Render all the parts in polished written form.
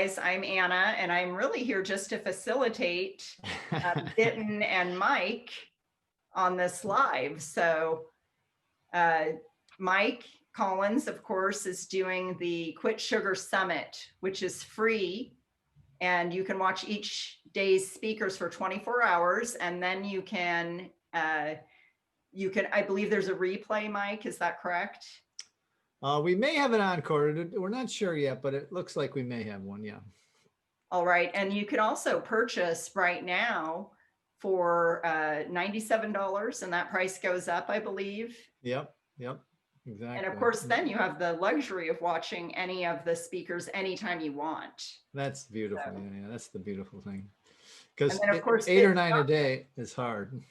I'm Anna, and I'm really here just to facilitate Bitten and Mike on this live. So uh, Mike Collins, of course, is doing the Quit Sugar Summit, which is free. And you can watch each day's speakers for 24 hours. And then I believe there's a replay, Mike, is that correct? We may have an encore. We're not sure yet, but it looks like we may have one. Yeah. All right. And you can also purchase right now for $97, and that price goes up, I believe. Yep. Exactly. And of course, then you have the luxury of watching any of the speakers anytime you want. That's beautiful. So, yeah, that's the beautiful thing. Because of course, 8 or 9 a day is hard.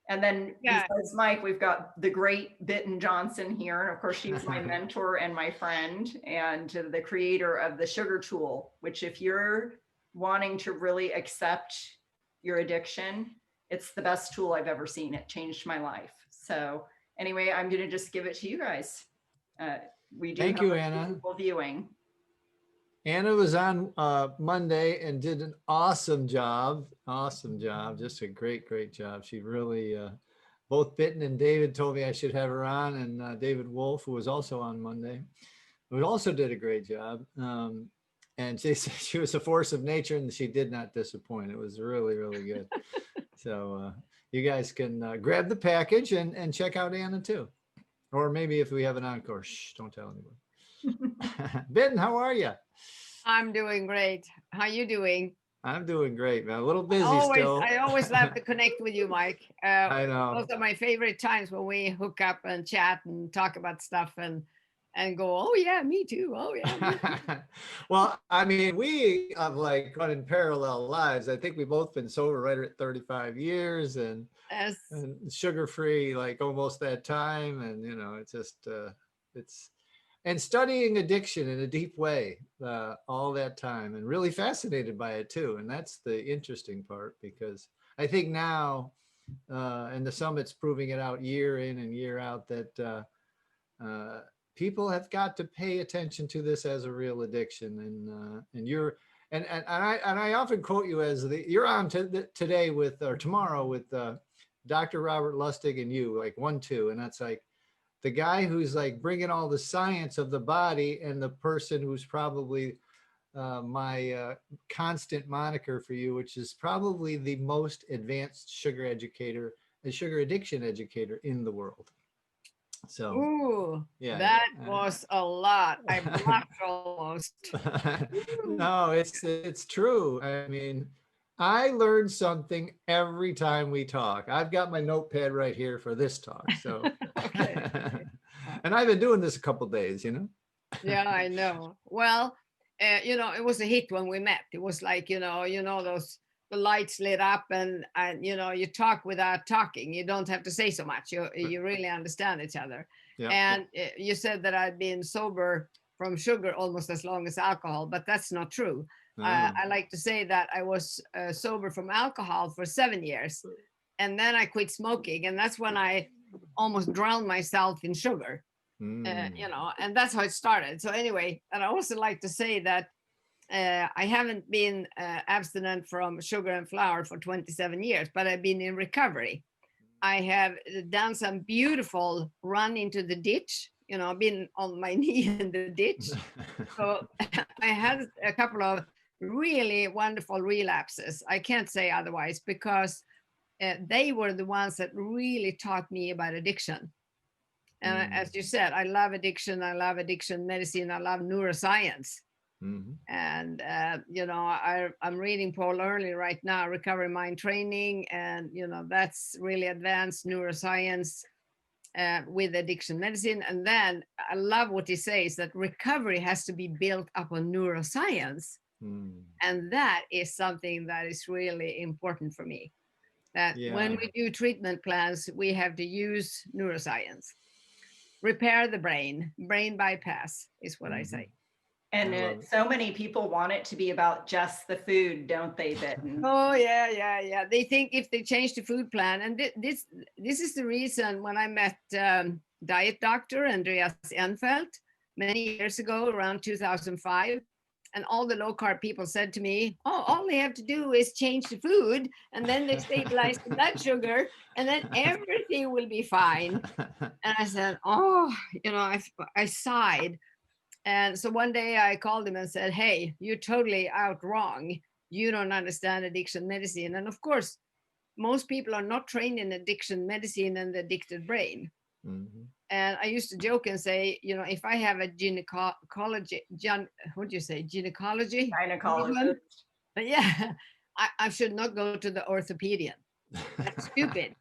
And then besides Mike, we've got the great Bitten Jonsson here. And of course, she's my mentor and my friend and the creator of the Sugar Tool, which if you're wanting to really accept your addiction, it's the best tool I've ever seen. It changed my life. So anyway, I'm going to just give it to you guys. We do Thank you, Anna. Viewing. Anna was on Monday and did an awesome job. Just a great job. She really, both Bitten and David told me I should have her on, and David Wolf, who was also on Monday, who also did a great job. And she said she was a force of nature and she did not disappoint. It was really good. So you guys can grab the package and check out Anna too. Or maybe if we have an encore, shh, don't tell anyone. Bitten, how are you? I'm doing great. How you doing? I'm doing great, man. A little busy still. I always love to connect with you, Mike. I know. Those are my favorite times when we hook up and chat and talk about stuff and go, oh yeah, me too. Oh yeah. Me too. Well, I mean, we have like running parallel lives. I think we've both been sober right at 35 years and sugar-free like almost that time. And, you know, it's just, and studying addiction in a deep way all that time and really fascinated by it too. And that's the interesting part because I think now, and the summit's proving it out year in and year out that people have got to pay attention to this as a real addiction. And you're, and I often quote you as you're on today with, or tomorrow with Dr. Robert Lustig and you, like 1-2. And that's like, the guy who's like bringing all the science of the body and the person who's probably my constant moniker for you, which is probably the most advanced sugar addiction educator in the world. So, ooh, yeah, that was a lot. I blushed almost. No, it's true. I mean, I learn something every time we talk. I've got my notepad right here for this talk. So, okay. And I've been doing this a couple of days, you know? Yeah, I know. Well, you know, it was a hit when we met. It was like, you know, the lights lit up and you know, you talk without talking. You don't have to say so much. You really understand each other. Yeah. And you said that I'd been sober from sugar almost as long as alcohol, but that's not true. I like to say that I was sober from alcohol for 7 years, and then I quit smoking, and that's when I almost drowned myself in sugar. You know, and that's how it started. So anyway, and I also like to say that I haven't been abstinent from sugar and flour for 27 years, but I've been in recovery. I have done some beautiful run into the ditch. You know, I've been on my knee in the ditch. So I had a couple of really wonderful relapses. I can't say otherwise because they were the ones that really taught me about addiction. And as you said, I love addiction. I love addiction medicine. I love neuroscience. Mm-hmm. And, you know, I'm reading Paul Early right now, Recovery Mind Training. And, you know, that's really advanced neuroscience with addiction medicine. And then I love what he says, that recovery has to be built upon neuroscience. And that is something that is really important for me. That when we do treatment plans, we have to use neuroscience. Repair the brain bypass is what I say. And so many people want it to be about just the food, don't they, Bitten? Oh, yeah. They think if they change the food plan, and this is the reason when I met diet doctor Andreas Enfeldt many years ago, around 2005, And all the low carb people said to me, oh, all they have to do is change the food, and then they stabilize the blood sugar, and then everything will be fine. And I said, oh, I sighed. And so one day I called him and said, hey, you're totally out wrong. You don't understand addiction medicine. And of course, most people are not trained in addiction medicine and the addicted brain. Mm-hmm. And I used to joke and say, if I have a gynecology, what do you say, gynecology? Gynecologist. Yeah, I should not go to the orthopedian. That's stupid.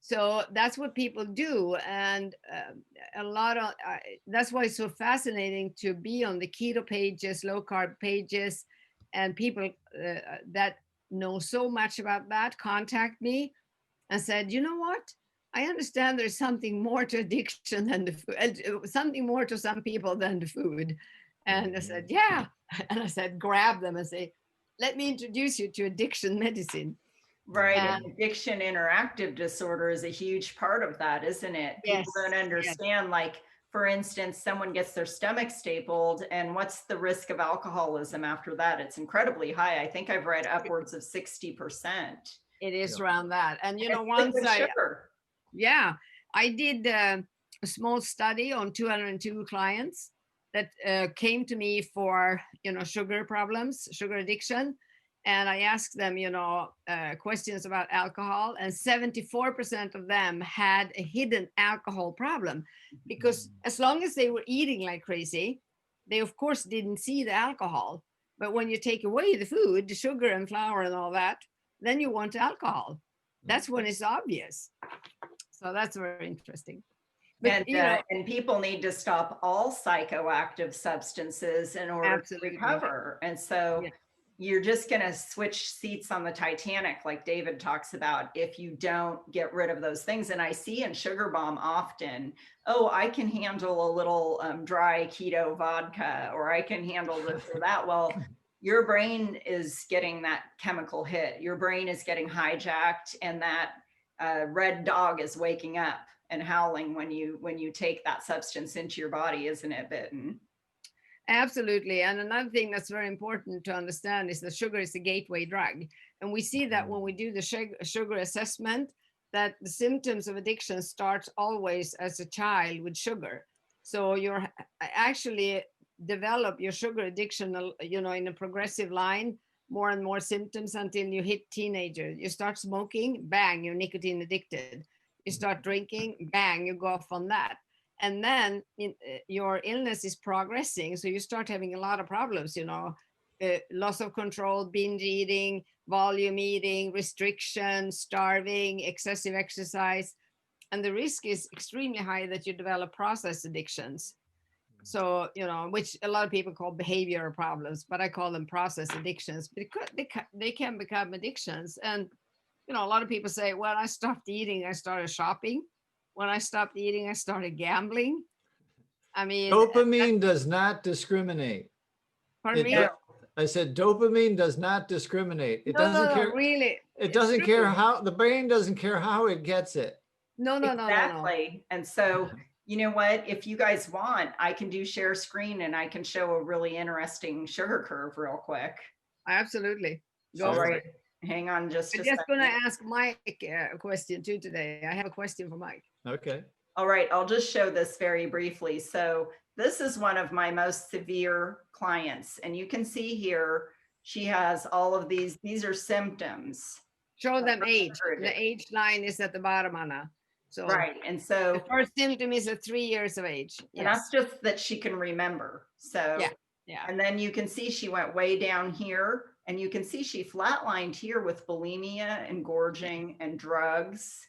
So that's what people do. And that's why it's so fascinating to be on the keto pages, low carb pages, and people that know so much about that contact me and said, you know what? I understand there's something more to addiction than the food, something more to some people than the food. And I said, yeah. And I said, grab them and say, let me introduce you to addiction medicine. Right. And addiction interactive disorder is a huge part of that, isn't it? Yes, people don't understand, like, for instance, someone gets their stomach stapled, and what's the risk of alcoholism after that? It's incredibly high. I think I've read upwards of 60%. It is around that. And I did a small study on 202 clients that came to me for sugar problems, sugar addiction, and I asked them questions about alcohol, and 74% of them had a hidden alcohol problem, because as long as they were eating like crazy, they of course didn't see the alcohol. But when you take away the food, the sugar and flour and all that, then you want alcohol. That's when it's obvious. So that's very interesting. But, and people need to stop all psychoactive substances in order to recover. And so you're just going to switch seats on the Titanic, like David talks about, if you don't get rid of those things. And I see in Sugar Bomb often, oh, I can handle a little dry keto vodka, or I can handle this or that. Well, your brain is getting that chemical hit. Your brain is getting hijacked, and that red dog is waking up and howling when you take that substance into your body, isn't it, Bitten? Absolutely. And another thing that's very important to understand is that sugar is a gateway drug. And we see that when we do the sugar assessment, that the symptoms of addiction starts always as a child with sugar. So you're actually develop your sugar addiction, in a progressive line, more and more symptoms until you hit teenager. You start smoking, bang, you're nicotine addicted. You start drinking, bang, you go off on that. And then your illness is progressing. So you start having a lot of problems, loss of control, binge eating, volume eating, restriction, starving, excessive exercise. And the risk is extremely high that you develop process addictions. So, which a lot of people call behavioral problems, but I call them process addictions, because they can become addictions. And, a lot of people say, well, I stopped eating, I started shopping. When I stopped eating, I started gambling. I mean, dopamine does not discriminate. Pardon me? I said dopamine does not discriminate. It doesn't care. Really. It doesn't care how, the brain doesn't care how it gets it. No. Exactly. And so, you know what, if you guys want, I can do share screen and I can show a really interesting sugar curve real quick. Absolutely. Go right. Hang on just a second. I'm just going to ask Mike a question too today. I have a question for Mike. Okay. All right. I'll just show this very briefly. So this is one of my most severe clients. And you can see here, she has all of these are symptoms. Show them age. The age line is at the bottom, Anna. So right. And so the first symptom is at 3 years of age. And that's just that she can remember. So yeah. And then you can see she went way down here, and you can see she flatlined here with bulimia and gorging and drugs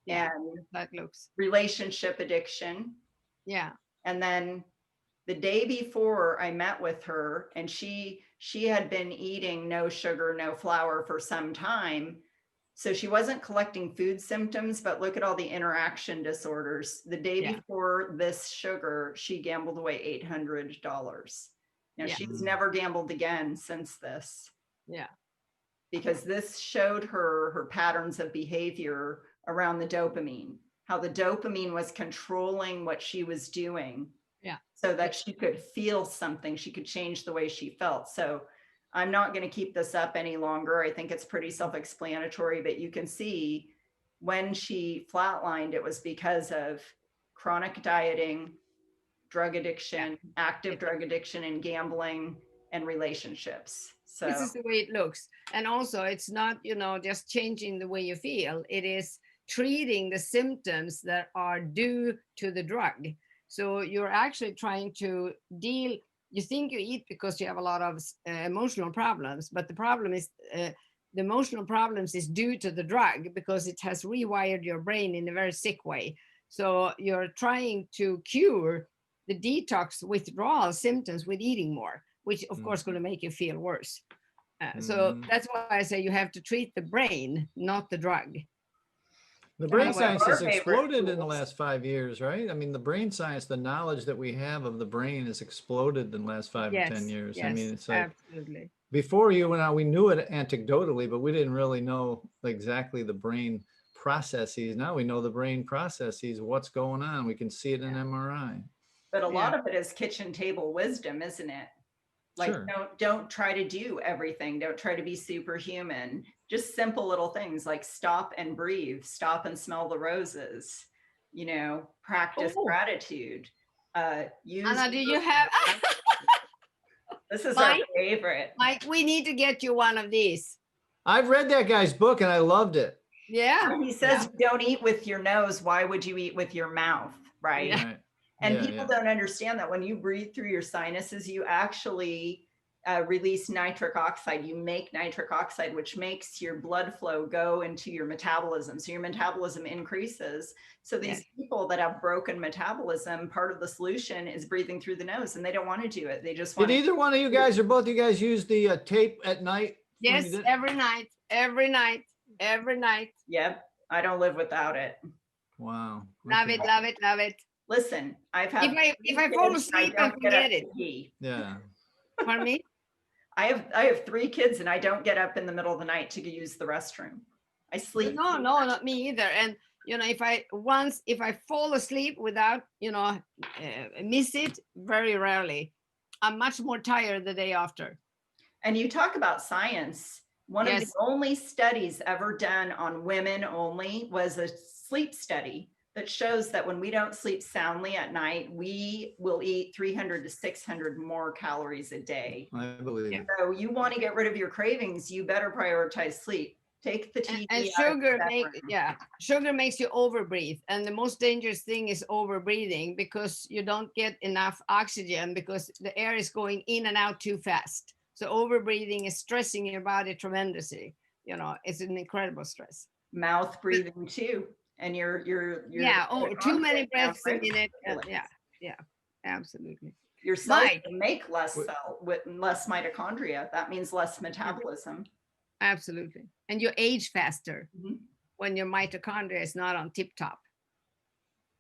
and that looks relationship addiction. Yeah. And then the day before I met with her, and she had been eating no sugar, no flour for some time. So she wasn't collecting food symptoms, but look at all the interaction disorders. The day before this sugar, she gambled away $800. Now she's never gambled again since this. Yeah. Because this showed her patterns of behavior around the dopamine, how the dopamine was controlling what she was doing. so that she could feel something, she could change the way she felt. So I'm not going to keep this up any longer. I think it's pretty self-explanatory, but you can see when she flatlined, it was because of chronic dieting, drug addiction, active drug addiction, and gambling and relationships. So this is the way it looks. And also it's not, just changing the way you feel. It is treating the symptoms that are due to the drug. So you're actually trying to deal, you think you eat because you have a lot of emotional problems, but the problem is the emotional problems is due to the drug because it has rewired your brain in a very sick way. So you're trying to cure the detox withdrawal symptoms with eating more, which of course going to make you feel worse. So that's why I say you have to treat the brain, not the drug. The brain science has exploded in the last 5 years, right? I mean, the brain science, the knowledge that we have of the brain has exploded in the last 5 or 10 years. Yes, I mean, it's like absolutely. Before you and I, we knew it anecdotally, but we didn't really know exactly the brain processes. Now we know the brain processes, what's going on. We can see it in MRI. But a lot of it is kitchen table wisdom, isn't it? Like, don't try to do everything. Don't try to be superhuman. Just simple little things like stop and breathe, stop and smell the roses, practice gratitude. Use Anna, do you have? This is our favorite. Mike, we need to get you one of these. I've read that guy's book and I loved it. Yeah. He says, don't eat with your nose. Why would you eat with your mouth? Right. Yeah. And people don't understand that when you breathe through your sinuses, you actually release nitric oxide. You make nitric oxide, which makes your blood flow go into your metabolism. So your metabolism increases. So these people that have broken metabolism, part of the solution is breathing through the nose, and they don't want to do it. They just want. Did either one of you guys or both of you guys use the tape at night? Yes, every night. Yep. I don't live without it. Wow. Love it. Listen, I've had. If I fall asleep, I forget it. Yeah. Pardon me? I have 3 kids and I don't get up in the middle of the night to use the restroom. I sleep. No, not me either. And if I fall asleep without, miss it, very rarely. I'm much more tired the day after. And you talk about science. One of the only studies ever done on women only was a sleep study that shows that when we don't sleep soundly at night, we will eat 300 to 600 more calories a day. I believe it. So you want to get rid of your cravings, you better prioritize sleep. Take the TV. And sugar makes you overbreathe. And the most dangerous thing is overbreathing because you don't get enough oxygen because the air is going in and out too fast. So overbreathing is stressing your body tremendously. It's an incredible stress. Mouth breathing too. And you're too many breaths a minute. Yeah, absolutely. Your cells make less with less mitochondria. That means less metabolism. Absolutely. And you age faster when your mitochondria is not on tip top.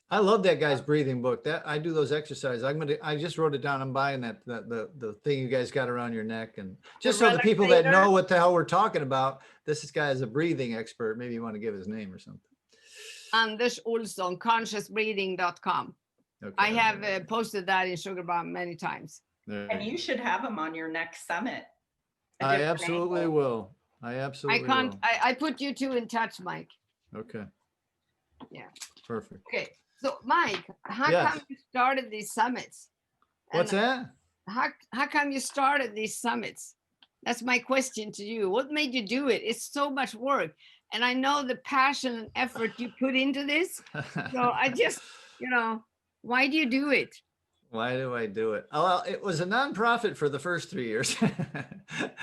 I love that guy's breathing book. That I do those exercises. I just wrote it down. I'm buying that the thing you guys got around your neck, and just so the people that know what the hell we're talking about, this guy is a breathing expert. Maybe you want to give his name or something. Anders Olsson, consciousbreathing.com. Okay. I have posted that in Sugar Bomb many times. And you should have him on your next summit. I absolutely will. I put you two in touch, Mike. Okay. Yeah. Perfect. Okay. So Mike, how come you started these summits? What's that? How come you started these summits? That's my question to you. What made you do it? It's so much work. And I know the passion and effort you put into this. So I just, why do you do it? Why do I do it? Oh, well, it was a nonprofit for the first 3 years.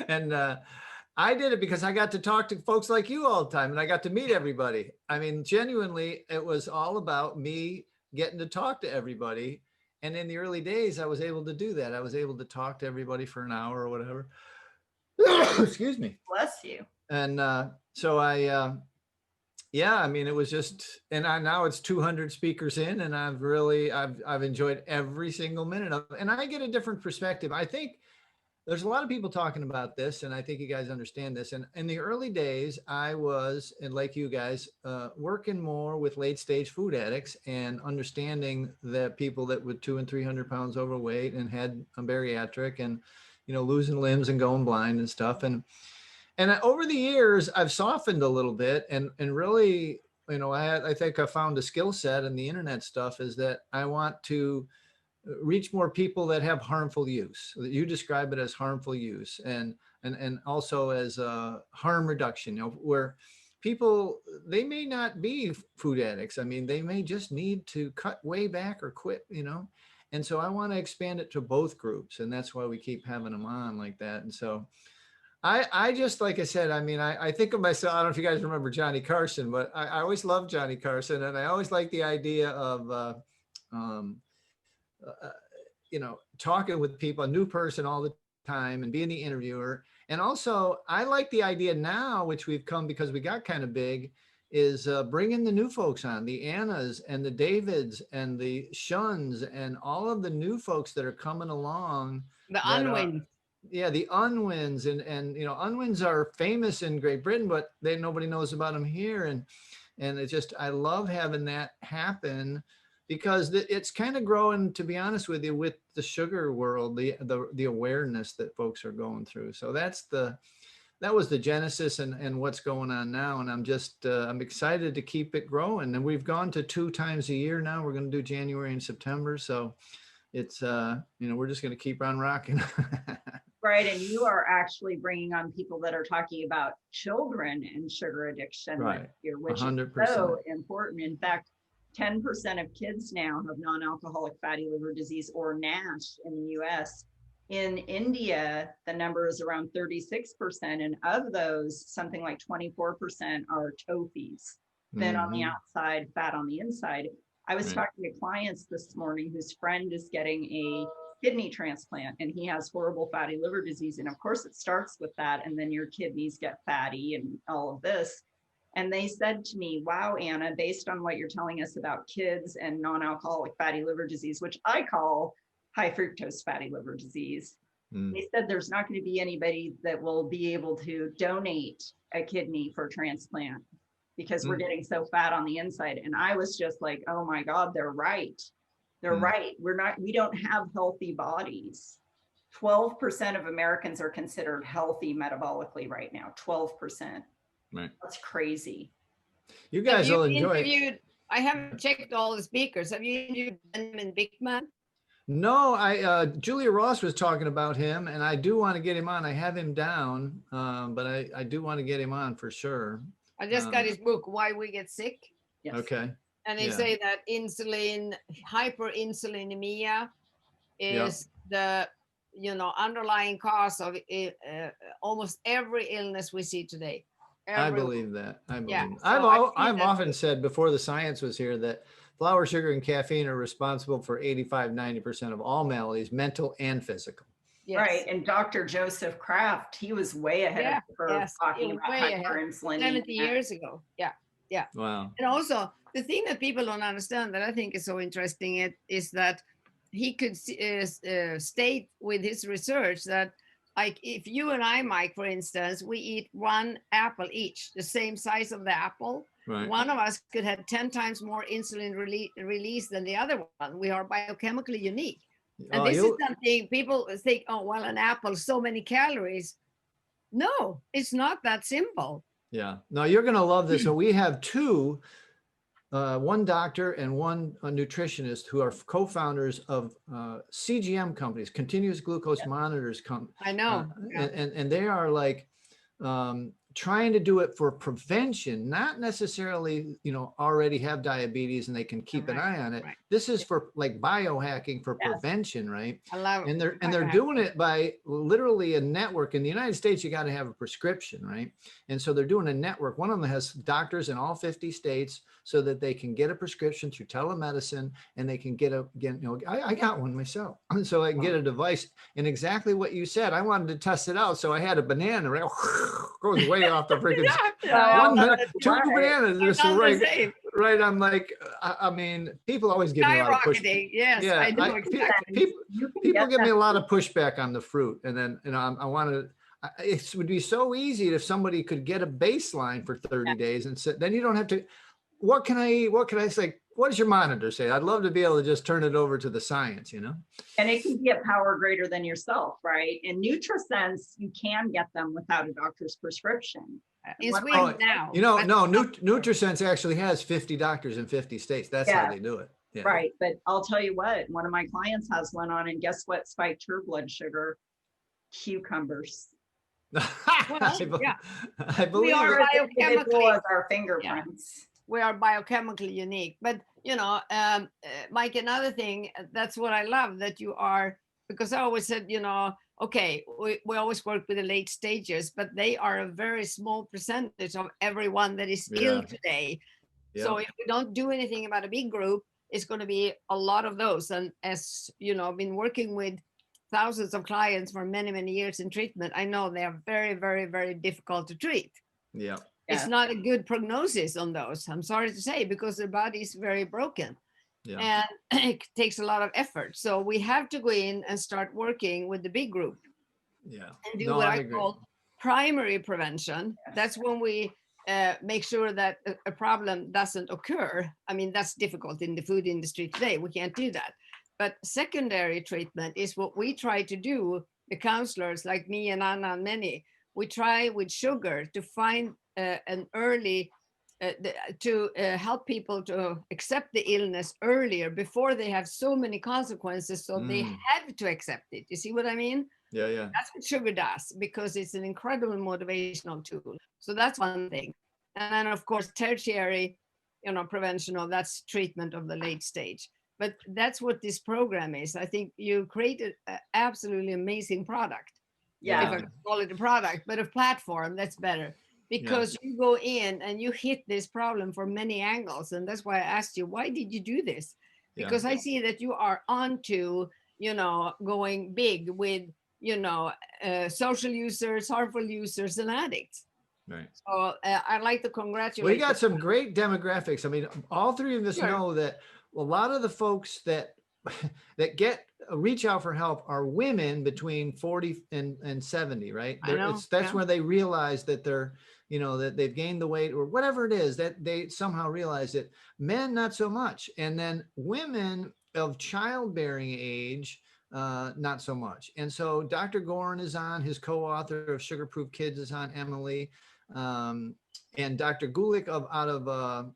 And I did it because I got to talk to folks like you all the time and I got to meet everybody. I mean, genuinely, it was all about me getting to talk to everybody. And in the early days, I was able to do that. I was able to talk to everybody for an hour or whatever. Excuse me. Bless you. And so I mean, it was just, and now it's 200 speakers in, and I've enjoyed every single minute of it. And I get a different perspective. I think there's a lot of people talking about this, and I think you guys understand this. And in the early days, I was, and like you guys, working more with late stage food addicts and understanding that people that were 200 and 300 pounds overweight and had a bariatric and, you know, losing limbs and going blind and stuff. And over the years, I've softened a little bit and really, you know, I think I found a skill set in the internet stuff is that I want to reach more people that have harmful use. You describe it as harmful use and also as harm reduction, you know, where people, they may not be food addicts. I mean, they may just need to cut way back or quit, you know? And so I want to expand it to both groups. And that's why we keep having them on like that. And so I just, like I said, I mean, I think of myself, I don't know if you guys remember Johnny Carson, but I always loved Johnny Carson. And I always liked the idea of, you know, talking with people, a new person all the time and being the interviewer. And also I like the idea now, which we've come because we got kind of big, is bringing the new folks on, the Annas and the Davids and the Shuns and all of the new folks that are coming along. The Unwins. Yeah, the Unwins and you know, Unwins are famous in Great Britain, but nobody knows about them here. And it's just, I love having that happen because it's kind of growing, to be honest with you, with the sugar world, the awareness that folks are going through. So that was the genesis and what's going on now. And I'm just, I'm excited to keep it growing. And we've gone to 2 times a year now. We're going to do January and September. So it's, you know, we're just going to keep on rocking. Right. And you are actually bringing on people that are talking about children and sugar addiction, right, here, which 100%. is so important. In fact, 10% of kids now have non-alcoholic fatty liver disease or NASH in the US. In India, the number is around 36%. And of those, something like 24% are TOFIs, thin on the outside, fat on the inside. I was talking to clients this morning whose friend is getting a kidney transplant and he has horrible fatty liver disease. And of course it starts with that. And then your kidneys get fatty and all of this. And they said to me, wow, Anna, based on what you're telling us about kids and non-alcoholic fatty liver disease, which I call high fructose fatty liver disease, they said there's not going to be anybody that will be able to donate a kidney for transplant because we're getting so fat on the inside. And I was just like, oh my God, they're right. They're right. We don't have healthy bodies. 12% of Americans are considered healthy metabolically right now. 12%. Right. That's crazy. You guys will enjoy it. I haven't checked all the speakers. Have you interviewed Benjamin Bickman? No, Julia Ross was talking about him and I do want to get him on. I have him down, but I do want to get him on for sure. I just got his book, Why We Get Sick. Yes. Okay. And they say that hyperinsulinemia is the, you know, underlying cause of almost every illness we see today. I believe that. I've often said before the science was here that flour, sugar, and caffeine are responsible for 85–90% of all maladies, mental and physical. Yes. Right. And Dr. Joseph Kraft, he was way ahead of the curve talking about hyperinsulinemia 70 years ago. Yeah. Yeah. Wow. And also the thing that people don't understand that I think is so interesting is that he could state with his research that, like, if you and I, Mike, for instance, we eat 1 apple each, the same size of the apple, right, one of us could have 10 times more insulin release than the other one. We are biochemically unique. And this is something people think, oh, well, an apple, so many calories. No, it's not that simple. Yeah. No, you're going to love this. So we have 2, one doctor and one nutritionist who are co-founders of CGM companies, continuous glucose monitors. I know. And they are like trying to do it for prevention, not necessarily, you know, already have diabetes and they can keep an eye on it. Right. This is for like biohacking for prevention, right? I love it. And they're doing it by literally a network. In the United States, you got to have a prescription, right? And so they're doing a network. One of them has doctors in all 50 states so that they can get a prescription through telemedicine and they can get I got one myself. So I can get a device. And exactly what you said, I wanted to test it out. So I had a banana, right? Goes way off the freaking 2 bananas, just right. I'm like, I mean, people always give me a lot of pushback. Skyrocketing. Yes, Yeah, I know exactly. People give me a lot of pushback on the fruit, and then I want to. It would be so easy if somebody could get a baseline for 30 days, and then you don't have to. What can I eat? What can I say? What does your monitor say? I'd love to be able to just turn it over to the science, you know? And it can be a power greater than yourself, right? In NutriSense, you can get them without a doctor's prescription. In Sweden now. You know, no, NutriSense actually has 50 doctors in 50 states. That's how they do it. Yeah. Right. But I'll tell you what, one of my clients has one on, and guess what spiked her blood sugar? Cucumbers. Well, I believe we are biochemically as our fingerprints. We are biochemically unique. But you know, Mike, another thing, that's what I love that you are, because I always said, you know, okay, we always work with the late stages, but they are a very small percentage of everyone that is ill today. So if we don't do anything about a big group, it's going to be a lot of those. And as you know, I've been working with thousands of clients for many, many years in treatment. I know they are very, very, very difficult to treat. Yeah. It's not a good prognosis on those, I'm sorry to say, because their body is very broken. And it takes a lot of effort. So we have to go in and start working with the big group. And do what I call primary prevention. That's when we make sure that a problem doesn't occur. I mean, that's difficult in the food industry today. We can't do that. But secondary treatment is what we try to do, the counselors like me and Anna and many. We try with sugar to find an early, to help people to accept the illness earlier before they have so many consequences. So they have to accept it. You see what I mean? Yeah, yeah. That's what sugar does, because it's an incredible motivational tool. So that's one thing. And then of course, tertiary, you know, prevention, that's treatment of the late stage. But that's what this program is. I think you created an absolutely amazing product. Yeah. If I can call it a product, but a platform, that's better. Because you go in and you hit this problem from many angles. And that's why I asked you, why did you do this? Because I see that you are onto, you know, going big with, you know, social users, harmful users, and addicts. Right. So I'd like to congratulate. We got some great demographics. I mean, all three of us know that a lot of the folks that reach out for help are women between 40 and 70, right? That's where they realize that they're, you know, that they've gained the weight or whatever it is, that they somehow realize it. Men, not so much. And then women of childbearing age, not so much. And so Dr. Gorin is on, his co-author of Sugar Proof Kids is on, Emily, and Dr. Gulick out of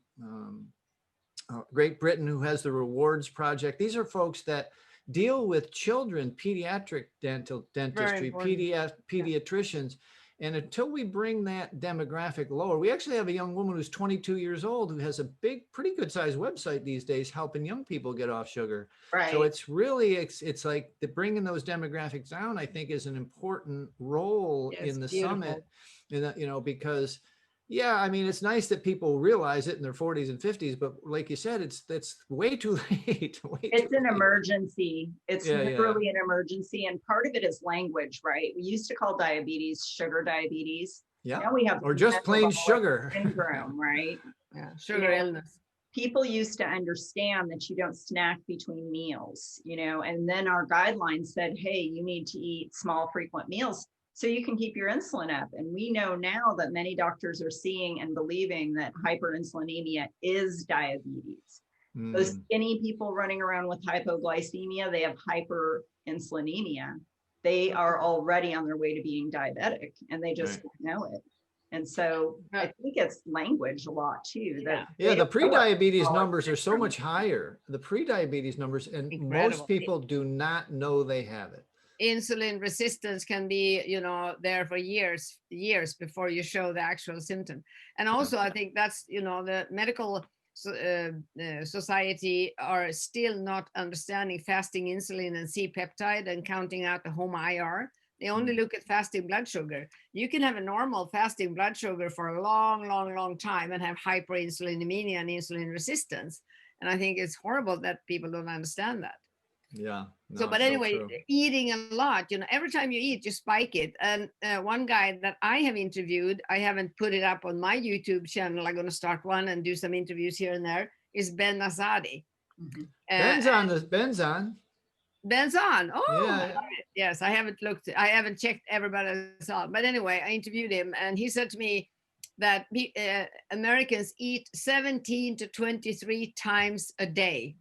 Great Britain, who has the Rewards Project. These are folks that deal with children, pediatric dentistry, pediatricians. And until we bring that demographic lower, we actually have a young woman who's 22 years old who has a pretty good sized website these days helping young people get off sugar. Right. So it's really, it's like bringing those demographics down, I think, is an important role in the summit, you know, because I mean, it's nice that people realize it in their 40s and 50s, but like you said, it's way too late. It's an emergency. It's literally an emergency. And part of it is language, right? We used to call diabetes sugar diabetes. Yeah. Now we have, or just plain sugar syndrome, right? Sugar illness. People used to understand that you don't snack between meals, you know, and then our guidelines said, hey, you need to eat small, frequent meals so you can keep your insulin up. And we know now that many doctors are seeing and believing that hyperinsulinemia is diabetes. Those skinny people running around with hypoglycemia, they have hyperinsulinemia. They are already on their way to being diabetic, and they just don't know it. And so I think it's language a lot too. The pre-diabetes numbers are so much higher. The pre-diabetes numbers, and most people do not know they have it. Insulin resistance can be, you know, there for years before you show the actual symptom. And also, I think that's, you know, the medical society are still not understanding fasting insulin and C-peptide and counting out the home IR. They only look at fasting blood sugar. You can have a normal fasting blood sugar for a long, long, long time and have hyperinsulinemia and insulin resistance. And I think it's horrible that people don't understand that. Yeah. No, So, but so anyway, true. eating a lot, you know, every time you eat, you spike it. And one guy that I have interviewed, I haven't put it up on my YouTube channel. I'm going to start one and do some interviews here and there, is Ben Azadi. Ben's on this. Ben's on. Ben's on. Oh, Yeah. yes. I haven't checked everybody's on. But anyway, I interviewed him and he said to me that Americans eat 17 to 23 times a day.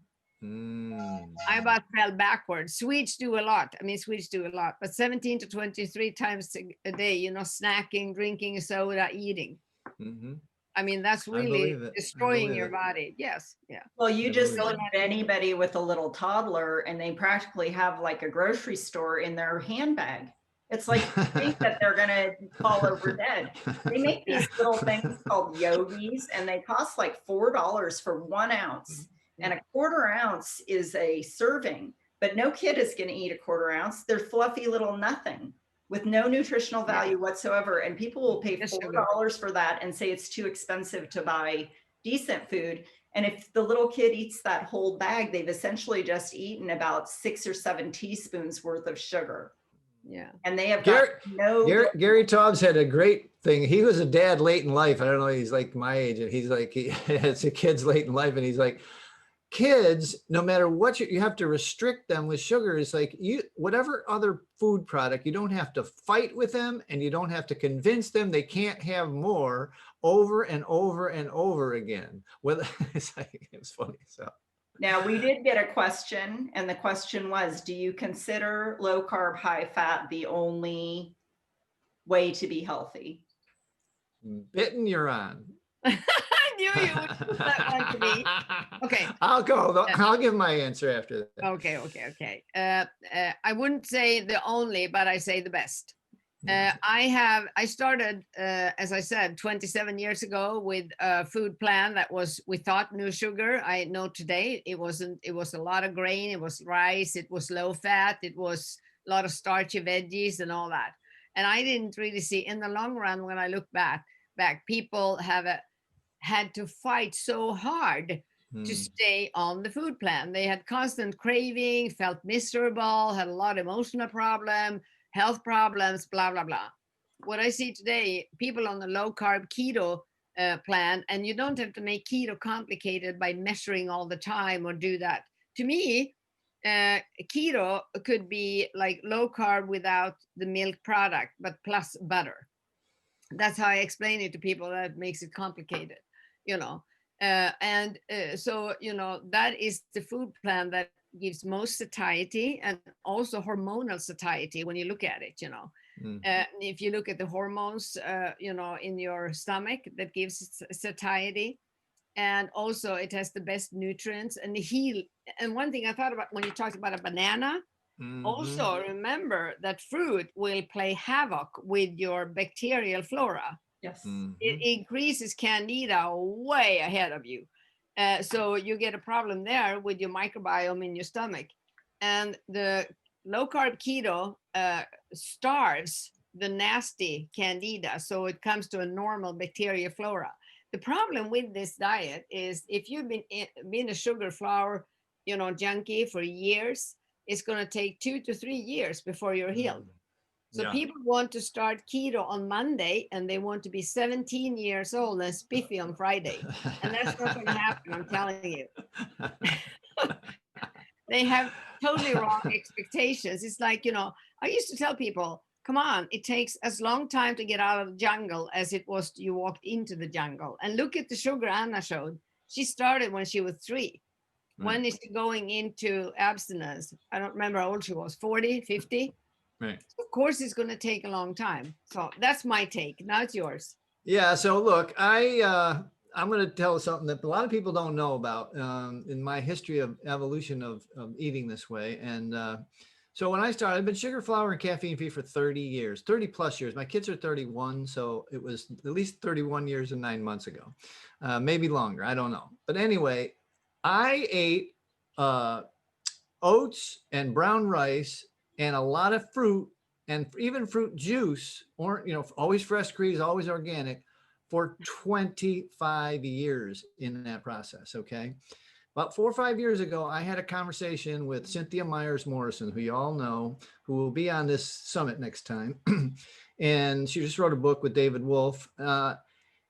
I about fell backwards. Swedes do a lot. I mean, Swedes do a lot, but 17 to 23 times a day, you know, snacking, drinking soda, eating. I mean, that's really destroying your body. Yes. Yeah. Well, you just look at anybody with a little toddler and they practically have like a grocery store in their handbag. It's like you think that they're going to fall over dead. They make these little things called yogis and they cost like $4 for 1 ounce. And a 1/4 ounce is a serving, but no kid is going to eat a 1/4 ounce. They're fluffy little nothing with no nutritional value whatsoever. And people will pay $4 for that and say it's too expensive to buy decent food. And if the little kid eats that whole bag, they've essentially just eaten about 6 or 7 teaspoons worth of sugar. Yeah. And they have got Gary Taubes had a great thing. He was a dad late in life. I don't know. He's like my age and he's like, he has a kids late in life. And he's like, kids, no matter what you have to restrict them with sugar. It's like whatever other food product, you don't have to fight with them and you don't have to convince them they can't have more over and over and over again. Well, it's funny. So now we did get a question and the question was, do you consider low carb, high fat the only way to be healthy? Bitten, you're on. I knew you would put that one to me. Okay. I'll go. I'll give my answer after that. Okay. I wouldn't say the only, but I say the best. I started, as I said, 27 years ago with a food plan that was, we thought, no sugar. I know today it wasn't. It was a lot of grain. It was rice. It was low fat. It was a lot of starchy veggies and all that. And I didn't really see in the long run, when I look back, people have had to fight so hard to stay on the food plan. They had constant craving, felt miserable, had a lot of emotional problem, health problems, blah, blah, blah. What I see today, people on the low carb keto plan, and you don't have to make keto complicated by measuring all the time or do that. To me, keto could be like low carb without the milk product, but plus butter. That's how I explain it to people. That makes it complicated, you know. So, you know, that is the food plan that gives most satiety and also hormonal satiety when you look at it, you know. If you look at the hormones, you know, in your stomach, that gives satiety. And also it has the best nutrients and the heal. And one thing I thought about when you talked about a banana, also remember that fruit will play havoc with your bacterial flora. Yes. It increases candida way ahead of you. So you get a problem there with your microbiome in your stomach. And the low carb keto starves the nasty candida. So it comes to a normal bacteria flora. The problem with this diet is if you've been a sugar flour, you know, junkie for years, it's going to take 2 to 3 years before you're healed. So people want to start keto on Monday and they want to be 17 years old and spiffy on Friday. And that's not going to happen, I'm telling you. They have totally wrong expectations. It's like, you know, I used to tell people, come on, it takes as long time to get out of the jungle as it was you walked into the jungle. And look at the sugar Anna showed. She started when she was 3. When is she going into abstinence? I don't remember how old she was, 40, 50? Right. Of course, it's going to take a long time. So that's my take. Now it's yours. Yeah. So look, I'm going to tell something that a lot of people don't know about in my history of evolution of eating this way. And so when I started, I've been sugar, flour, and caffeine free for 30 years, 30 plus years. My kids are 31. So it was at least 31 years and 9 months ago, maybe longer. I don't know. But anyway, I ate oats and brown rice and a lot of fruit and even fruit juice, or, you know, always fresh squeezed, always organic, for 25 years in that process. Okay. about 4 or 5 years ago, I had a conversation with Cynthia Myers Morrison, who you all know, who will be on this summit next time. And she just wrote a book with David Wolf.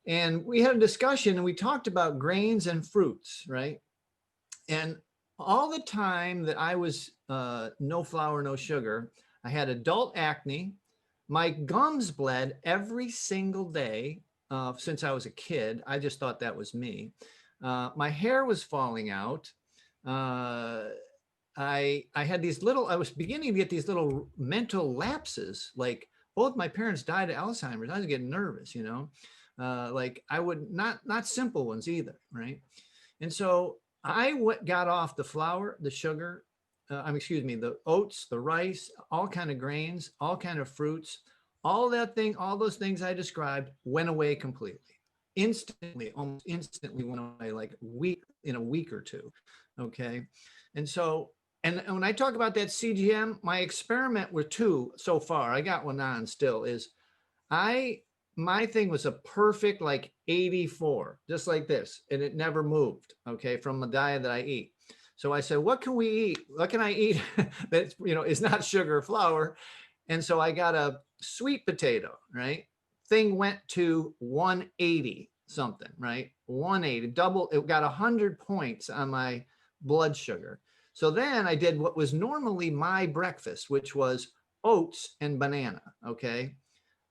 And we had a discussion and we talked about grains and fruits, right? And all the time that I was no flour, no sugar, I had adult acne. My gums bled every single day since I was a kid. I just thought that was me. My hair was falling out. I had these little, I was beginning to get these little mental lapses. Like both my parents died of Alzheimer's. I was getting nervous, like I would not simple ones either. Right. And so I got off the flour, the sugar, the oats, the rice, all kind of grains, all kind of fruits, all those things I described went away completely. Instantly, almost instantly went away, like in a week or two. Okay. And so, and when I talk about that CGM, my experiment with two so far, I got one on still, is my thing was a perfect like 84, just like this, and it never moved, okay, from the diet that I eat. So I said, what can we eat? What can I eat that, is not sugar or flour? And so I got a sweet potato, right? Thing went to 180 something, right? 180, double, it got 100 points on my blood sugar. So then I did what was normally my breakfast, which was oats and banana, okay?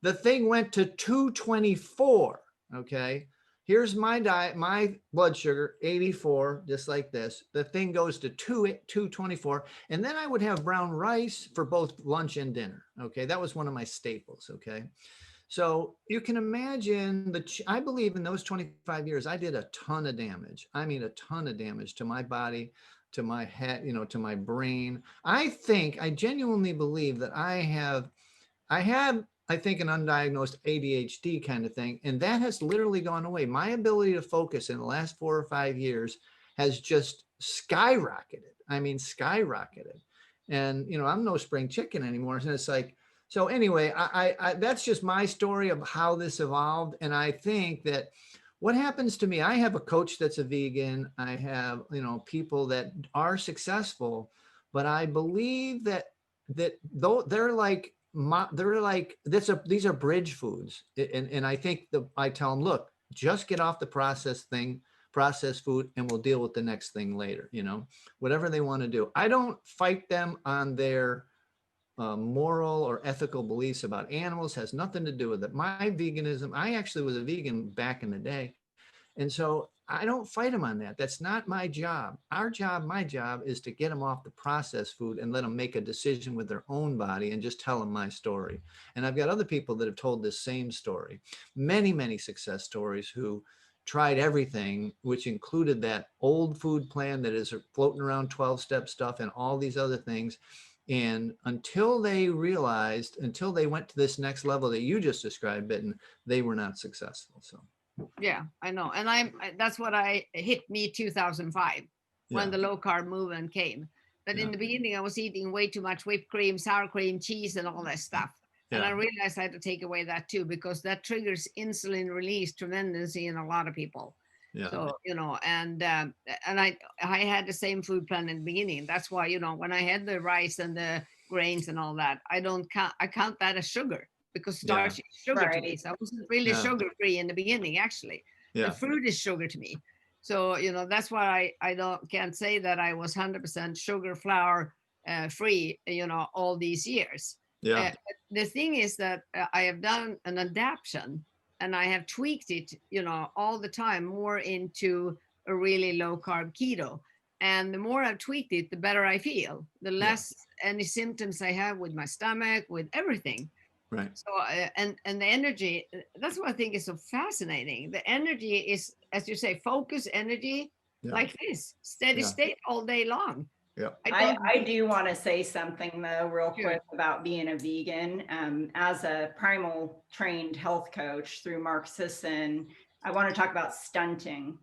The thing went to 224, okay? Here's my diet, my blood sugar, 84, just like this. The thing goes to 224. And then I would have brown rice for both lunch and dinner, okay? That was one of my staples, okay? So you can imagine I believe in those 25 years, I did a ton of damage. I mean, a ton of damage to my body, to my head, to my brain. I genuinely believe that I have, I think, an undiagnosed ADHD kind of thing. And that has literally gone away. My ability to focus in the last 4 or 5 years has just skyrocketed. I mean, skyrocketed. And, I'm no spring chicken anymore. And it's like, so anyway, I that's just my story of how this evolved. And I think that what happens to me, I have a coach that's a vegan. I have, people that are successful, but I believe that though these are bridge foods. And I think I tell them, look, just get off the processed food, and we'll deal with the next thing later, whatever they want to do. I don't fight them on their moral or ethical beliefs about animals. Has nothing to do with it. My veganism, I actually was a vegan back in the day. And so I don't fight them on that. That's not my job. My job is to get them off the processed food and let them make a decision with their own body and just tell them my story. And I've got other people that have told this same story, many, many success stories, who tried everything, which included that old food plan that is floating around 12-step stuff and all these other things. And until they went to this next level that you just described, Bitten, they were not successful. So. Yeah, I know. And that's what hit me 2005 when the low carb movement came. But in the beginning, I was eating way too much whipped cream, sour cream, cheese, and all that stuff. Yeah. And I realized I had to take away that too, because that triggers insulin release tremendously in a lot of people. Yeah. So, and I had the same food plan in the beginning. That's why, when I had the rice and the grains and all that, I count that as sugar, because starch is sugar to me. So I wasn't really sugar free in the beginning, actually. The fruit is sugar to me. So, that's why I can't say that I was 100% sugar flour free, all these years. Yeah. The thing is that I have done an adaptation, and I have tweaked it, all the time more into a really low carb keto. And the more I've tweaked it, the better I feel, the less any symptoms I have with my stomach, with everything. Right. So, and the energy, that's what I think is so fascinating. The energy is, as you say, focus energy, like this, steady state all day long. Yeah. I do want to say something though, real quick, about being a vegan. As a primal trained health coach through Mark Sisson, I want to talk about stunting.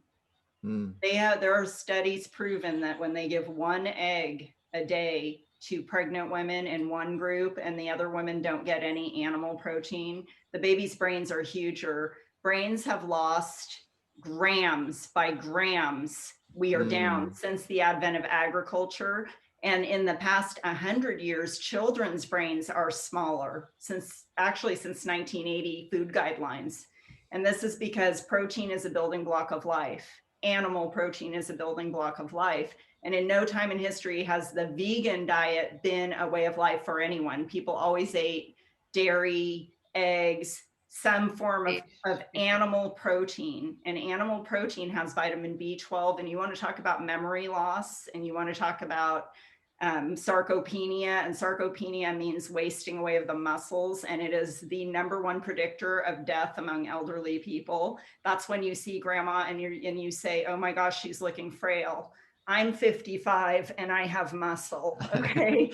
There are studies proven that when they give one egg a day to pregnant women in one group and the other women don't get any animal protein, the baby's brains are huger. Brains have lost grams by grams we are down since the advent of agriculture. And in the past 100 years, children's brains are smaller since 1980 food guidelines. And this is because protein is a building block of life. Animal protein is a building block of life. And in no time in history has the vegan diet been a way of life for anyone. People always ate dairy, eggs, some form of animal protein. And animal protein has vitamin B12. And you want to talk about memory loss, and you want to talk about sarcopenia, and sarcopenia means wasting away of the muscles, and it is the #1 predictor of death among elderly people. That's when you see grandma and you say, oh my gosh, she's looking frail. I'm 55 and I have muscle. Okay.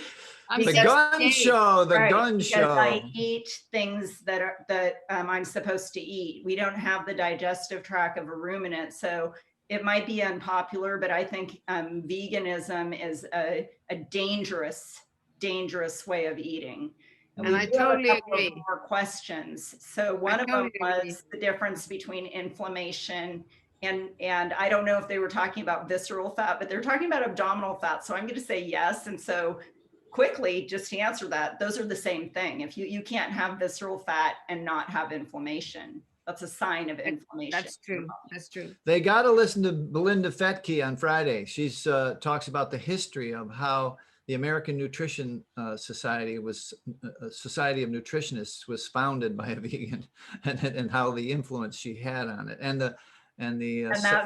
The gun show, the gun show. Because I eat things that I'm supposed to eat. We don't have the digestive tract of a ruminant, so it might be unpopular, but I think veganism is a dangerous way of eating. And I totally agree. More questions. So one of them was the difference between inflammation and I don't know if they were talking about visceral fat, but they're talking about abdominal fat. So I'm going to say yes. And so quickly, just to answer that, those are the same thing. If you can't have visceral fat and not have inflammation. That's a sign of inflammation. That's true. That's true. They got to listen to Belinda Fetke on Friday. She's talks about the history of how the American Nutrition Society was a society of nutritionists was founded by a vegan, and how the influence she had on it, and that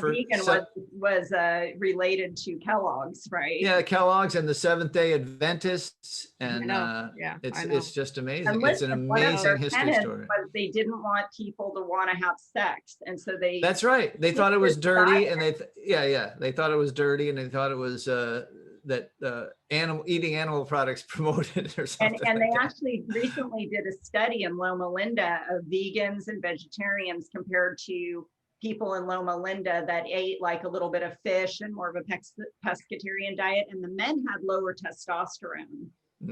vegan was related to Kellogg's, right? Yeah, Kellogg's and the Seventh-day Adventists, and it's just amazing. It's an amazing history story. But they didn't want people to want to have sex, and so they. That's right. They thought it was dirty, and they thought it was dirty, and they thought it was that eating animal products promoted or something. And they actually recently did a study in Loma Linda of vegans and vegetarians compared to people in Loma Linda that ate like a little bit of fish and more of a pescatarian diet, and the men had lower testosterone.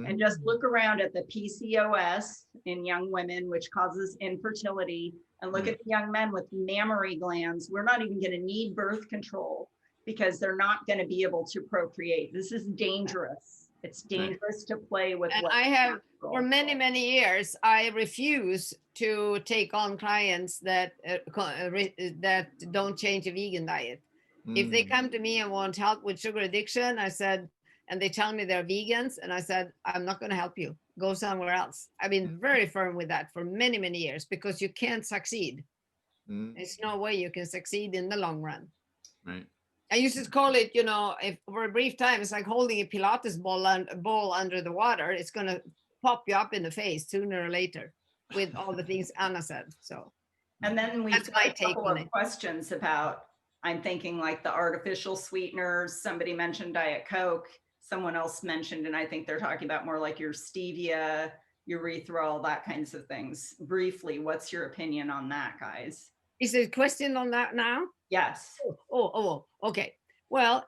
And just look around at the PCOS in young women, which causes infertility, and look at the young men with mammary glands. We're not even going to need birth control because they're not going to be able to procreate. This is dangerous. It's dangerous to play with. And I have, for many, many years, I refuse to take on clients that don't change a vegan diet. If they come to me and want help with sugar addiction, I said, and they tell me they're vegans, and I said, I'm not going to help you. Go somewhere else. I've been very firm with that for many, many years, because you can't succeed. There's no way you can succeed in the long run. Right. I used to call it, if for a brief time, it's like holding a Pilates ball under the water. It's going to pop you up in the face sooner or later with all the things Anna said. So, and then we that's my take on it. Questions about, I'm thinking like the artificial sweeteners. Somebody mentioned Diet Coke. Someone else mentioned, and I think they're talking about more like your stevia, urethral, that kinds of things. Briefly, what's your opinion on that, guys? Is there a question on that now? Yes. Oh, okay. Well,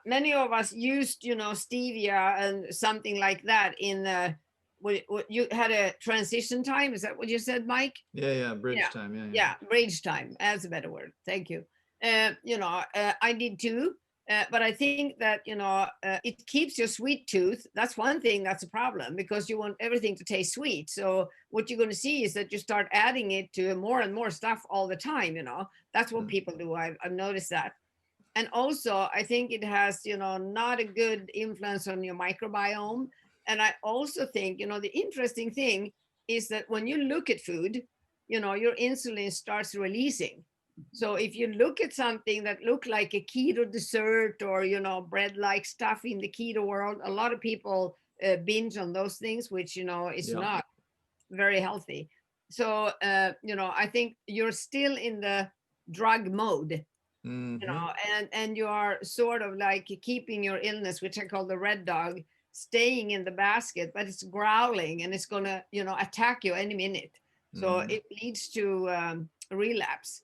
many of us used, stevia and something like that in you had a transition time. Is that what you said, Mike? Yeah, bridge time. Yeah, bridge time. That's a better word. Thank you. I did too. But I think that, it keeps your sweet tooth. That's one thing that's a problem, because you want everything to taste sweet. So what you're going to see is that you start adding it to more and more stuff all the time. That's what people do. I've noticed that. And also, I think it has, not a good influence on your microbiome. And I also think, the interesting thing is that when you look at food, your insulin starts releasing. So if you look at something that look like a keto dessert or, bread-like stuff in the keto world, a lot of people binge on those things, which, is not very healthy. So, I think you're still in the drug mode, and you are sort of like keeping your illness, which I call the red dog, staying in the basket, but it's growling and it's going to, attack you any minute. So it leads to relapse.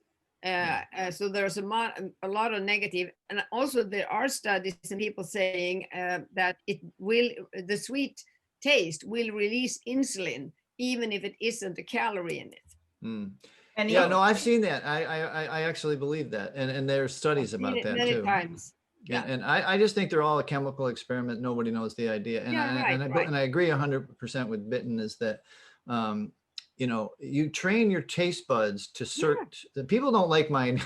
So there's a lot of negative, and also there are studies and people saying that the sweet taste will release insulin, even if it isn't a calorie in it. And yeah, no, I've seen that. I actually believe that, and there's studies about that many too. times. Yeah, and I just think they're all a chemical experiment. Nobody knows the idea, and I agree 100% with Bitten is that, you know, you train your taste buds to search. The people don't like mine.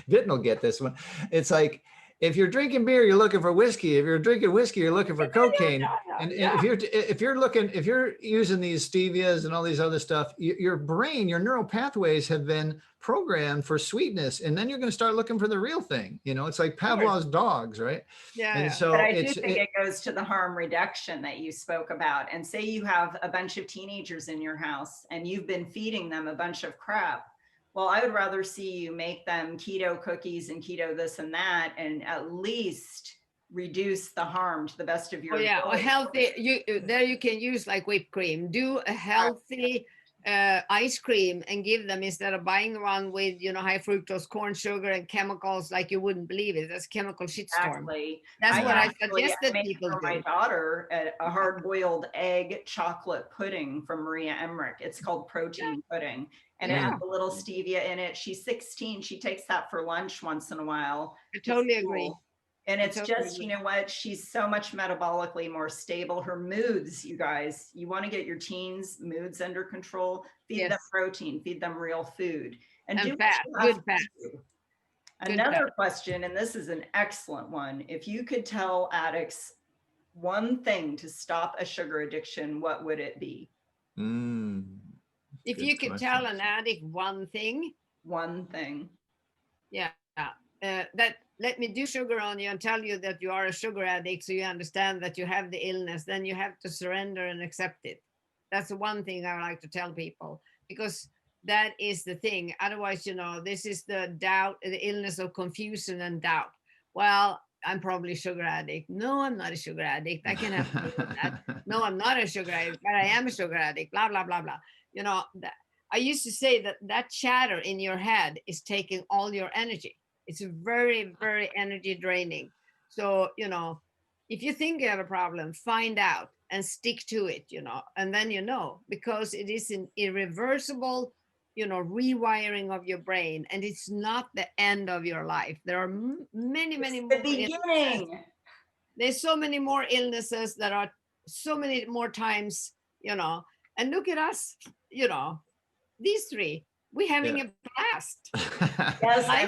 Bitten will get this one. It's like, if you're drinking beer, you're looking for whiskey. If you're drinking whiskey, you're looking for cocaine. And if you're using these stevias and all these other stuff, your brain, your neural pathways have been programmed for sweetness, and then you're going to start looking for the real thing. You know, it's like Pavlov's dogs, right? Yeah. And so, but I do think it goes to the harm reduction that you spoke about. And say you have a bunch of teenagers in your house and you've been feeding them a bunch of crap. Well, I would rather see you make them keto cookies and keto this and that, and at least reduce the harm to the best of your ability. A healthy, you can use like whipped cream. Do a healthy ice cream and give them, instead of buying one with, you know, high fructose corn sugar and chemicals like you wouldn't believe it. That's chemical shitstorm. Exactly. That's what I suggest that made people for do. my daughter a hard-boiled egg chocolate pudding from Maria Emmerich. It's called protein pudding, and it has a little stevia in it. She's 16. She takes that for lunch once in a while. I totally agree. And it's just, you know what, she's so much metabolically more stable. Her moods, you guys, you want to get your teens' moods under control, feed them protein, feed them real food, and do fat, good fat. Another question, and this is an excellent one. If you could tell addicts one thing to stop a sugar addiction, what would it be? If you could tell an addict one thing. One thing. Yeah. That let me do sugar on you and tell you that you are a sugar addict, so you understand that you have the illness, then you have to surrender and accept it. That's the one thing I like to tell people, because that is the thing. Otherwise, you know, this is the doubt, the illness of confusion and doubt. Well, I'm probably a sugar addict. No, I'm not a sugar addict. I can have that. No, I'm not a sugar addict, but I am a sugar addict. Blah, blah, blah, blah. You know, I used to say that chatter in your head is taking all your energy. It's very, very energy draining. So, you know, if you think you have a problem, find out and stick to it, you know, and then you know, because it is an irreversible, you know, rewiring of your brain, and it's not the end of your life. There are many more. The beginning. There's so many more illnesses that are so many more times, you know, and look at us, you know, these three. We're having a blast. Yes, I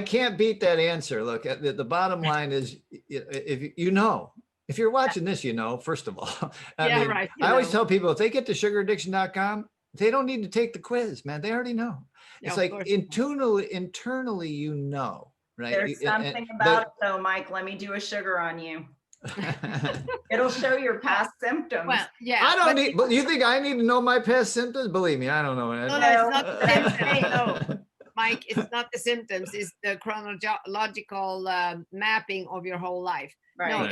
can't beat that answer. Look, the bottom line is, if if you're watching this, you know, first of all, I always tell people, if they get to sugaraddiction.com, they don't need to take the quiz, man. They already know. It's like internally, you know, right? There's something about it though, Mike. Let me do a sugar on you. It'll show your past symptoms. Well, yeah. I don't need, but you think I need to know my past symptoms? Believe me, I don't know. No, it's not the symptoms. No, Mike, it's not the symptoms. It's the chronological mapping of your whole life. Right. No,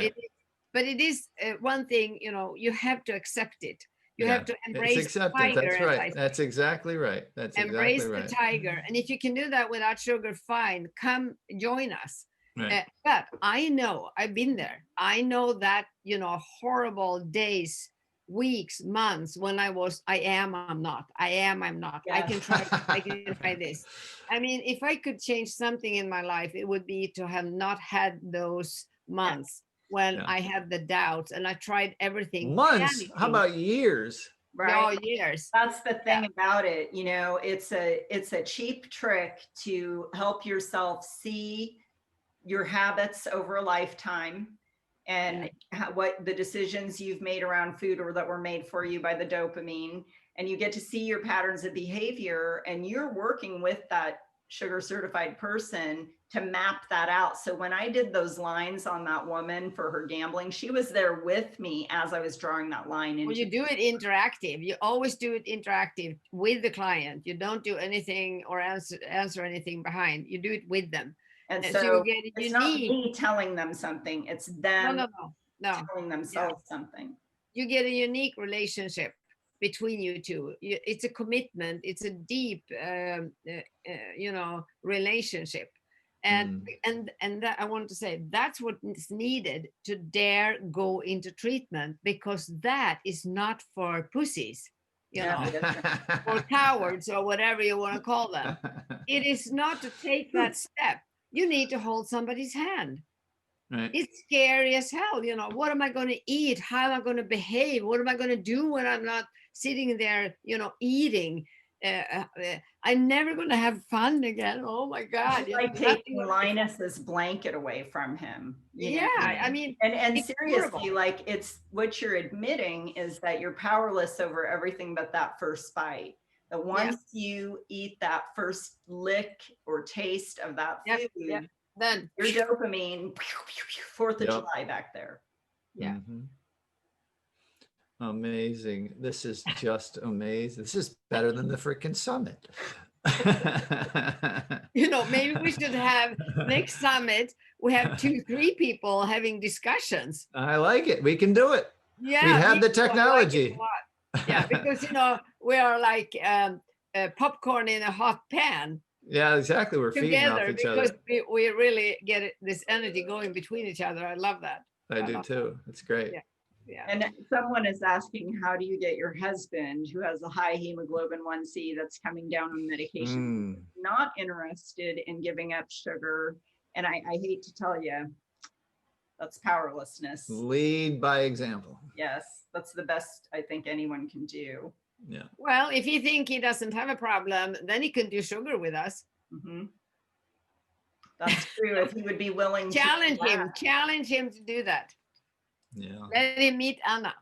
but it is one thing, you know, you have to accept it. You have to embrace the tiger. That's right. That's exactly right. Embrace the tiger. And if you can do that without sugar, fine. Come join us. Right. But I know, I've been there. I know that, you know, horrible days, weeks, months when I'm not. Yeah. I can try this. I mean, if I could change something in my life, it would be to have not had those months when I had the doubts and I tried everything. Months? How about years? Right. No, years. That's the thing about it. You know, it's a cheap trick to help yourself see your habits over a lifetime and what the decisions you've made around food or that were made for you by the dopamine. And you get to see your patterns of behavior, and you're working with that sugar certified person to map that out. So when I did those lines on that woman for her gambling, she was there with me as I was drawing that line. Well, you do it interactive. You always do it interactive with the client. You don't do anything or answer anything behind. You do it with them. And so you get it's not me telling them something, it's them telling themselves something. You get a unique relationship between you two. It's a commitment. It's a deep, you know, relationship. And that I want to say, that's what is needed to dare go into treatment, because that is not for pussies. you know, or cowards or whatever you want to call them. It is not to take that step. You need to hold somebody's hand. Right. It's scary as hell. You know, what am I going to eat? How am I going to behave? What am I going to do when I'm not sitting there, you know, eating? I'm never going to have fun again. Oh my God. It's like taking Linus's blanket away from him. Yeah, I mean, and seriously, horrible. Like, it's what you're admitting is that you're powerless over everything but that first bite. That once you eat that first lick or taste of that food, then your dopamine, 4th of July back there. Yeah. Amazing. This is just amazing. This is better than the freaking summit. You know, maybe we should have next summit. We have 2-3 people having discussions. I like it. We can do it. Yeah. We have the technology. Yeah, because, you know, we are like popcorn in a hot pan. Yeah, exactly. We're feeding off each other. Because we really get this energy going between each other. I love that. I do too. It's great. Yeah. Yeah. And someone is asking, how do you get your husband, who has a high hemoglobin 1C that's coming down on medication, not interested in giving up sugar? And I hate to tell you, that's powerlessness. Lead by example. Yes, that's the best I think anyone can do. Yeah. Well, if you think he doesn't have a problem, then he can do sugar with us. That's true. If he would be willing to challenge him to do that. Yeah. Let him meet Anna.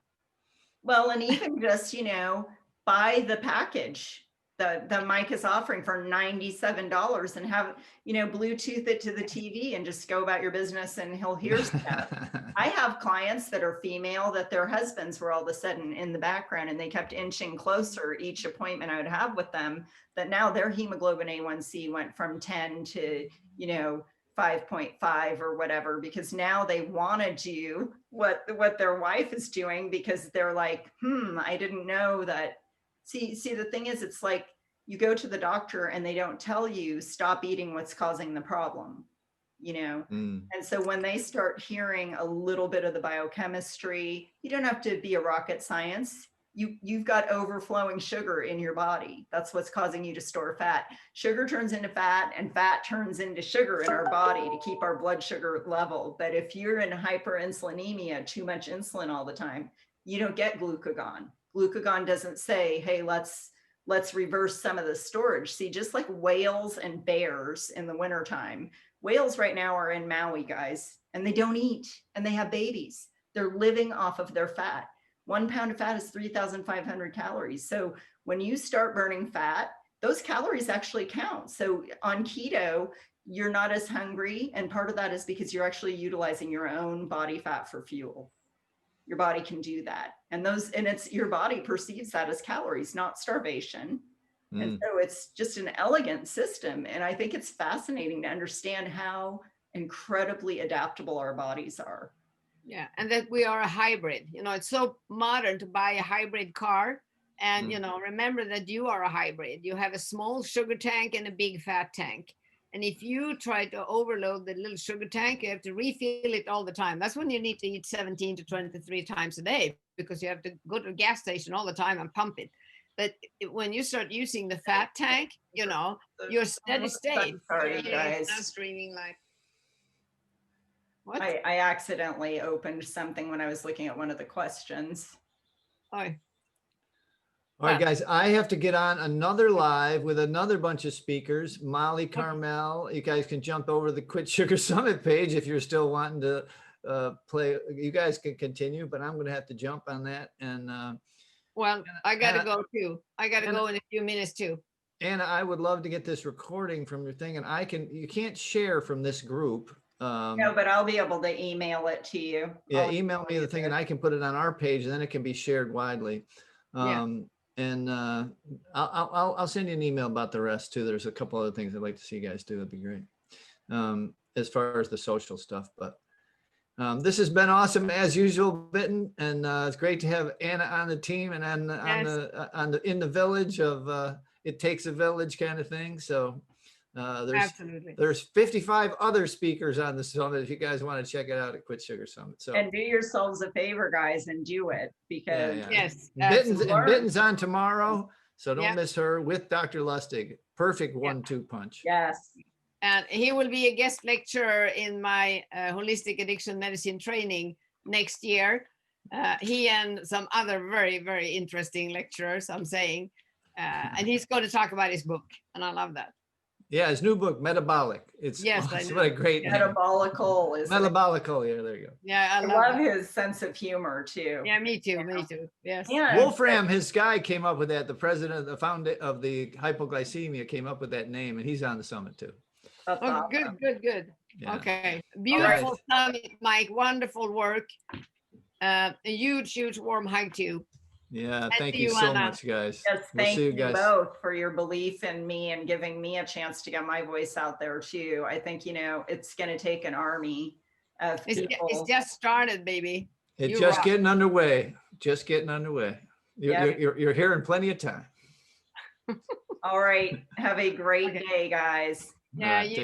Well, and even just, you know, buy the package that Mike is offering for $97 and have, you know, Bluetooth it to the TV and just go about your business and he'll hear stuff. I have clients that are female that their husbands were all of a sudden in the background and they kept inching closer each appointment I would have with them, that now their hemoglobin A1C went from 10 to, you know, 5.5 or whatever, because now they want to do what their wife is doing, because they're like, I didn't know that. See, the thing is, it's like you go to the doctor and they don't tell you stop eating what's causing the problem, you know? And so when they start hearing a little bit of the biochemistry, you don't have to be a rocket science. You've got overflowing sugar in your body. That's what's causing you to store fat. Sugar turns into fat and fat turns into sugar in our body to keep our blood sugar level. But if you're in hyperinsulinemia, too much insulin all the time, you don't get glucagon. Glucagon doesn't say, hey, let's reverse some of the storage. See, just like whales and bears in the wintertime, whales right now are in Maui, guys, and they don't eat and they have babies. They're living off of their fat. 1 pound of fat is 3,500 calories. So when you start burning fat, those calories actually count. So on keto, you're not as hungry. And part of that is because you're actually utilizing your own body fat for fuel. Your body can do that. And it's your body perceives that as calories, not starvation. And so it's just an elegant system. And I think it's fascinating to understand how incredibly adaptable our bodies are. Yeah, and that we are a hybrid. You know, it's so modern to buy a hybrid car. And, you know, remember that you are a hybrid. You have a small sugar tank and a big fat tank. And if you try to overload the little sugar tank, you have to refill it all the time. That's when you need to eat 17 to 23 times a day, because you have to go to a gas station all the time and pump it. But when you start using the fat tank, you know, your steady state. Sorry, guys. Not streaming like. What? I accidentally opened something when I was looking at one of the questions. Oh. All right, guys, I have to get on another live with another bunch of speakers. Molly, Carmel, you guys can jump over to the Quit Sugar Summit page if you're still wanting to play. You guys can continue, but I'm going to have to jump on that. And well, I got to go too. I got to go in a few minutes too. And I would love to get this recording from your thing, and you can't share from this group. No, but I'll be able to email it to you. Yeah, email me the thing and I can put it on our page, and then it can be shared widely. And I'll send you an email about the rest too. There's a couple other things I'd like to see you guys do. That'd be great. As far as the social stuff, but this has been awesome as usual, Bitten, and it's great to have Anna on the team and in the village of it takes a village kind of thing. So Absolutely. There's 55 other speakers on the summit if you guys want to check it out at Quit Sugar Summit. So And do yourselves a favor, guys, and do it, because yes, Bitten's on tomorrow, so don't Yeah. miss her with Dr. Lustig. Perfect 1-2 punch. yes. and he will be a guest lecturer in my holistic addiction medicine training next year. He and some other very, very interesting lecturers, I'm saying. And he's going to talk about his book, and I love that. Yeah, his new book, Metabolic. It's Yes, I what a great name. Metabolical is. Metabolical. Yeah, there you go. Yeah, I love his sense of humor too. Yeah, me too. Me too. Yes. Yeah. Wolfram, his guy came up with that. The president, the founder of the hypoglycemia, came up with that name, and he's on the summit too. That's Oh, awesome. good. Yeah. Okay. Beautiful summit, Mike. Wonderful work. A huge warm hug to you. Yeah, thank see you you, so Anna. much, guys. Yes, We'll thank see you you guys. both for your belief in me and giving me a chance to get my voice out there too. I think, it's going to take an army of people. It's just started, baby. It's You just rock. getting underway. Just getting underway. Yep. You're here in plenty of time. All right. Have a great Okay. day, guys. Yeah, All right, you